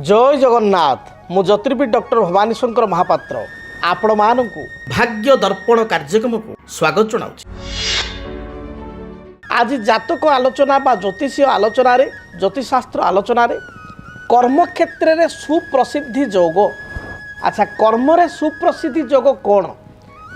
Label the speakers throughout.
Speaker 1: जय जगन्नाथ मु ज्योतिर्विद डॉक्टर भवानी शंकर महापात्र आपण मानकु भाग्य दर्पण कार्यक्रम को स्वागत जनाऊँ। आज जातक आलोचना बा ज्योतिषीय आलोचना रे ज्योतिषशास्त्र आलोचना रे कर्म क्षेत्र रे सुप्रसिद्धि जोग। अच्छा, कर्म रे सुप्रसिद्धि जोग कौन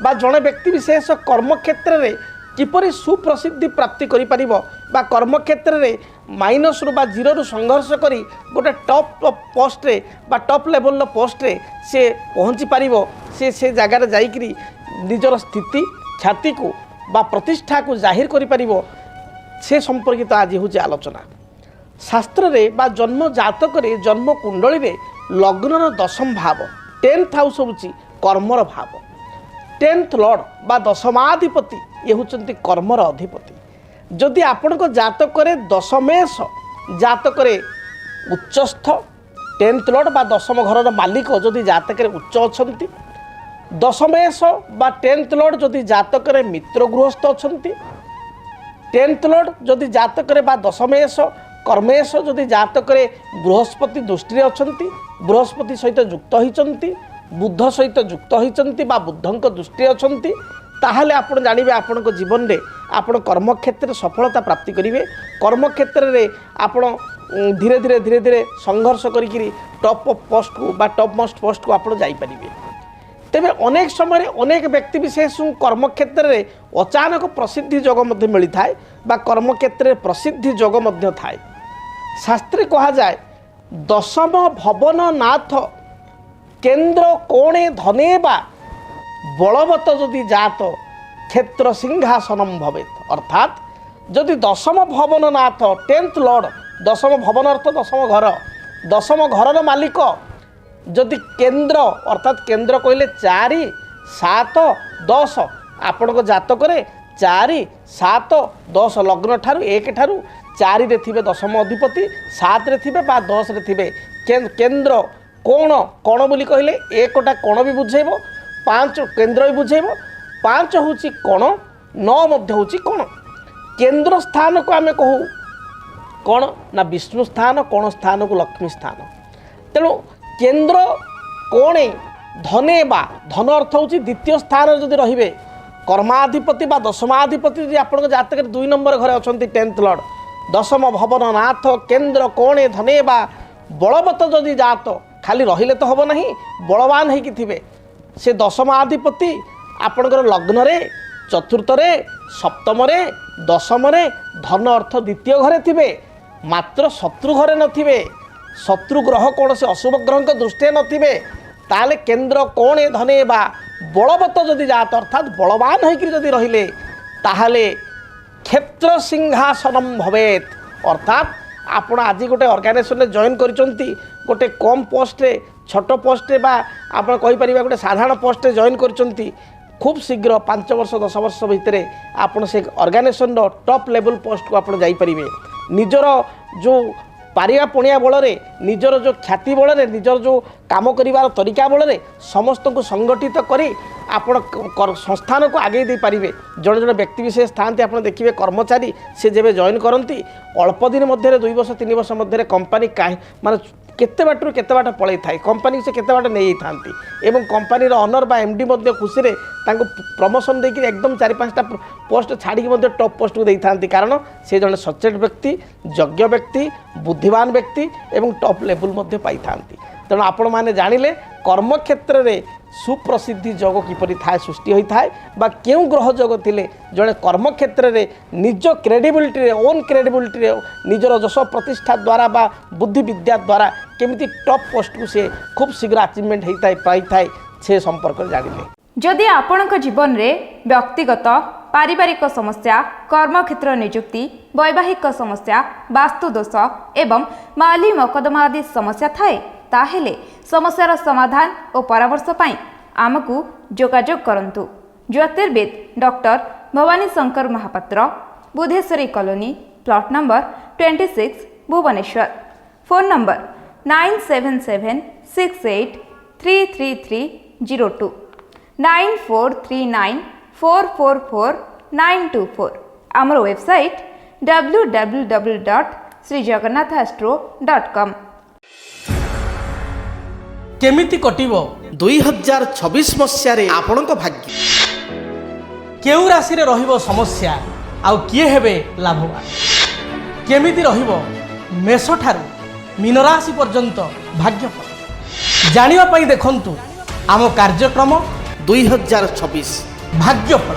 Speaker 1: बा जड़े व्यक्ति विशेष कर्म क्षेत्र रे किपरि सुप्रसिद्धि प्राप्ति करि परिबो बा कर्म क्षेत्र रे माइनस रु बा जीरो रु संघर्ष करी गोटे टॉप पोस्ट रे बा टॉप लेवल रो पोस्ट रे से पहुँची पारिबो, से जगार जाइकरी निजर स्थिति ख्याति को बा प्रतिष्ठा को जाहिर करि परिबो, से संपर्कित आज हूँ आलोचना। शास्त्र रे बा जन्म जातक रे जन्म कुंडली रे लग्नर दशम भाव 10th हाउस होउची कर्मर भाव। 10th लॉर्ड बा दशमाधिपति ये होचंती कर्मर अधिपति। जदि आपण को जातक रे दशमेश जातक रे उच्चस्थ 10th लॉर्ड बा दशम घर मालिक जदि जातक रे उच्च अछंती, दशमेश बा 10th लॉर्ड जदि जातक रे मित्र गृहस्थ अछंती, 10th लॉर्ड जदि जातक रे बा दशमेश कर्मेश जदि जातक रे बृहस्पति दृष्टि अछंती, बृहस्पति सहित युक्त होइचंती, बुध सहित युक्त होइचंती बा बुद्धंक दृष्टि अछंती, ताहले आपण जानिबे आपण को जीवन रे आपण कर्म क्षेत्र में सफलता प्राप्ति करिवे। कर्म क्षेत्र रे आपण धीरे धीरे संघर्ष करी टॉप पोस्ट को बा टॉप मोस्ट पोस्ट को आपण जाई परिवे। तेबे अनेक समय अनेक व्यक्ति विशेष कर्म क्षेत्र में अचानक प्रसिद्धि जोग मध्य मिली थाए बा कर्म क्षेत्र में प्रसिद्धि जोग मध्य थाए। शास्त्रे कहा जाए दशम भवन नाथ केन्द्र कोणे धने बा बलवत जदि जात क्षेत्र सिंहासनम भवेत। अर्थात जदि दशम भवन नाथ 10th लॉर्ड, दशम भवन अर्थ दशम घर मालिक जदि केन्द्र अर्थात केन्द्र कहले 4 7 10 आपण को जातक रे 4 7 10 लग्न ठारू 1 ठारू 4 रे थिबे दशम अधिपति, 7 रे थिबे बा 10 रे थिबे केन्द्र कोण बोली कहले एकटा कोण भी बुझेबो, 5 केन्द्र भी बुझेबो, 5 होची कोण, 9 मध्य होची कोण। केन्द्र स्थान को आमे कहू कोण ना विष्णु स्थान, कोण स्थान को लक्ष्मी स्थान। तेणु केन्द्र कोणे धने बा धन अर्थ होची द्वितीय स्थान जदि रहिबे कर्माधिपति बा दशमाधिपति जदि आपण जातक 2 नंबर घरे अछंती 10th लॉर्ड दशम भवन नाथ केन्द्र कोणे धने बा बलवत जदि जात खाली रहिले तो हबो नहीं, बलवान है कि थिबे से दशमाधिपति आपणकर लग्न रे चतुर्थ रे सप्तम रे दशम रे धन अर्थ द्वितीय घरे थिबे, मात्र शत्रु घरे नथिबे, शत्रु ग्रह कौन से अशुभ ग्रह दृष्टि नथिबे, ताले केन्द्र कोणे धने बा बलवत जदि जात अर्थात बलवान होइकरी जदि रहिले ताहले क्षेत्र सिंहासनम भवेत। अर्थात आपण आज गोटे ऑर्गेनाइजेशन रे जॉइन करिसंती गोटे कम पोस्ट रे छोट पोस्ट रे बा आपण कहि परिबा गोटे साधारण पोस्ट रे जॉइन करिसंती, खूब शीघ्र 5 वर्ष 10 वर्ष भितर आपण से ऑर्गेनाइजेशन रो टॉप लेवल पोस्ट को आपण जाई परिबे। निजर जो पारिया पुणिया बल रे निजर जो ख्याति बल रे निजर जो काम करिवार तरीका बल रे समस्त को संगठित करी आपण संस्थान को आगे दे पारिबे। जड़े जड़े व्यक्ति विशेष थांती आप देखिए कर्मचारी से जेबे जॉइन करती अल्प दिन मध्य 2 वर्ष 3 वर्ष मध्य कंपनी माने केते बाटरू केते बाट पळै थाए कंपनी से केते बाट नै थांती एवं कंपनी रो ओनर बा एमडी मध्य खुशी रे तांको प्रमोशन देकी एकदम 4-5टा पोस्ट छाड़ी मध्य टॉप पोस्ट को दे थांती, कारण से जड़े सचेत व्यक्ति योग्य व्यक्ति बुद्धिमान व्यक्ति एवं टॉप लेवल मध्य पाई थांती। तेणु आपण माने जानिले कर्म क्षेत्र रे सुप्रसिद्धि जोग किपरि थाए सृष्टि होई थाए बा केउ ग्रह जोग थिले जड़े कर्म क्षेत्र रे निज क्रेडिबिलिटी रे ओन क्रेडिबिलिटी रे निजर जश प्रतिष्ठा द्वारा बा बुद्धि विद्या द्वारा केमिति टॉप पोस्ट को से खूब शीघ्र अचीवमेंट होई थाए पाई थाए से संपर्क जानिले।
Speaker 2: जदि आपणक जीवन रे व्यक्तिगत पारिवारिक समस्या कर्म क्षेत्र नियुक्ति वैवाहिक समस्या वास्तु दोष एवं माली मकदमा आदि समस्या थाए ताहेले समस्यार समाधान और परामर्श पाई आमकु जोगाजोग करंतु। ज्योतिर्विद doctor Bhabani Shankar Mahapatra, Budheswari colony, plot number 26, Bhubaneswar. Phone number 9776833302 9439444924। आमर वेबसाइट www.srijagannathastro.com।
Speaker 1: କେମିତି କଟିବ
Speaker 3: 2026 ମସିହାରେ ଆପଣଙ୍କ ଭାଗ୍ୟ।
Speaker 1: କେଉଁ ରାଶିରେ ରହିବ ସମସ୍ୟା ଆଉ କିଏ ହେବେ ଲାଭବାନ? କେମିତି ରହିବ ମେଷଠାରୁ ମୀନ ରାଶି ପର୍ଯ୍ୟନ୍ତ ଭାଗ୍ୟଫଳ? ଜାଣିବା ପାଇଁ ଦେଖନ୍ତୁ ଆମ କାର୍ଯ୍ୟକ୍ରମ
Speaker 3: 2026
Speaker 1: ଭାଗ୍ୟଫଳ।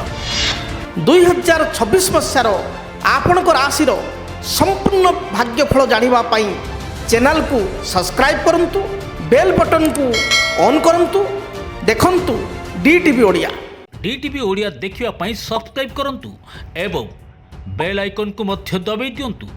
Speaker 3: 2026 ମସିହାର ଆପଣଙ୍କ ରାଶିର ସମ୍ପୂର୍ଣ୍ଣ ଭାଗ୍ୟଫଳ ଜାଣିବା ପାଇଁ ଚ୍ୟାନେଲକୁ ସବସ୍କ୍ରାଇବ୍ କରନ୍ତୁ, ବେଲ୍ ବଟନକୁ ଅନ୍ କରନ୍ତୁ। ଦେଖନ୍ତୁ DTV ଓଡ଼ିଆ।
Speaker 4: DTV ଓଡ଼ିଆ ଦେଖିବା ପାଇଁ ସବସ୍କ୍ରାଇବ୍ କରନ୍ତୁ ଏବଂ ବେଲ୍ ଆଇକନ୍କୁ ମଧ୍ୟ ଦବାଇ ଦିଅନ୍ତୁ।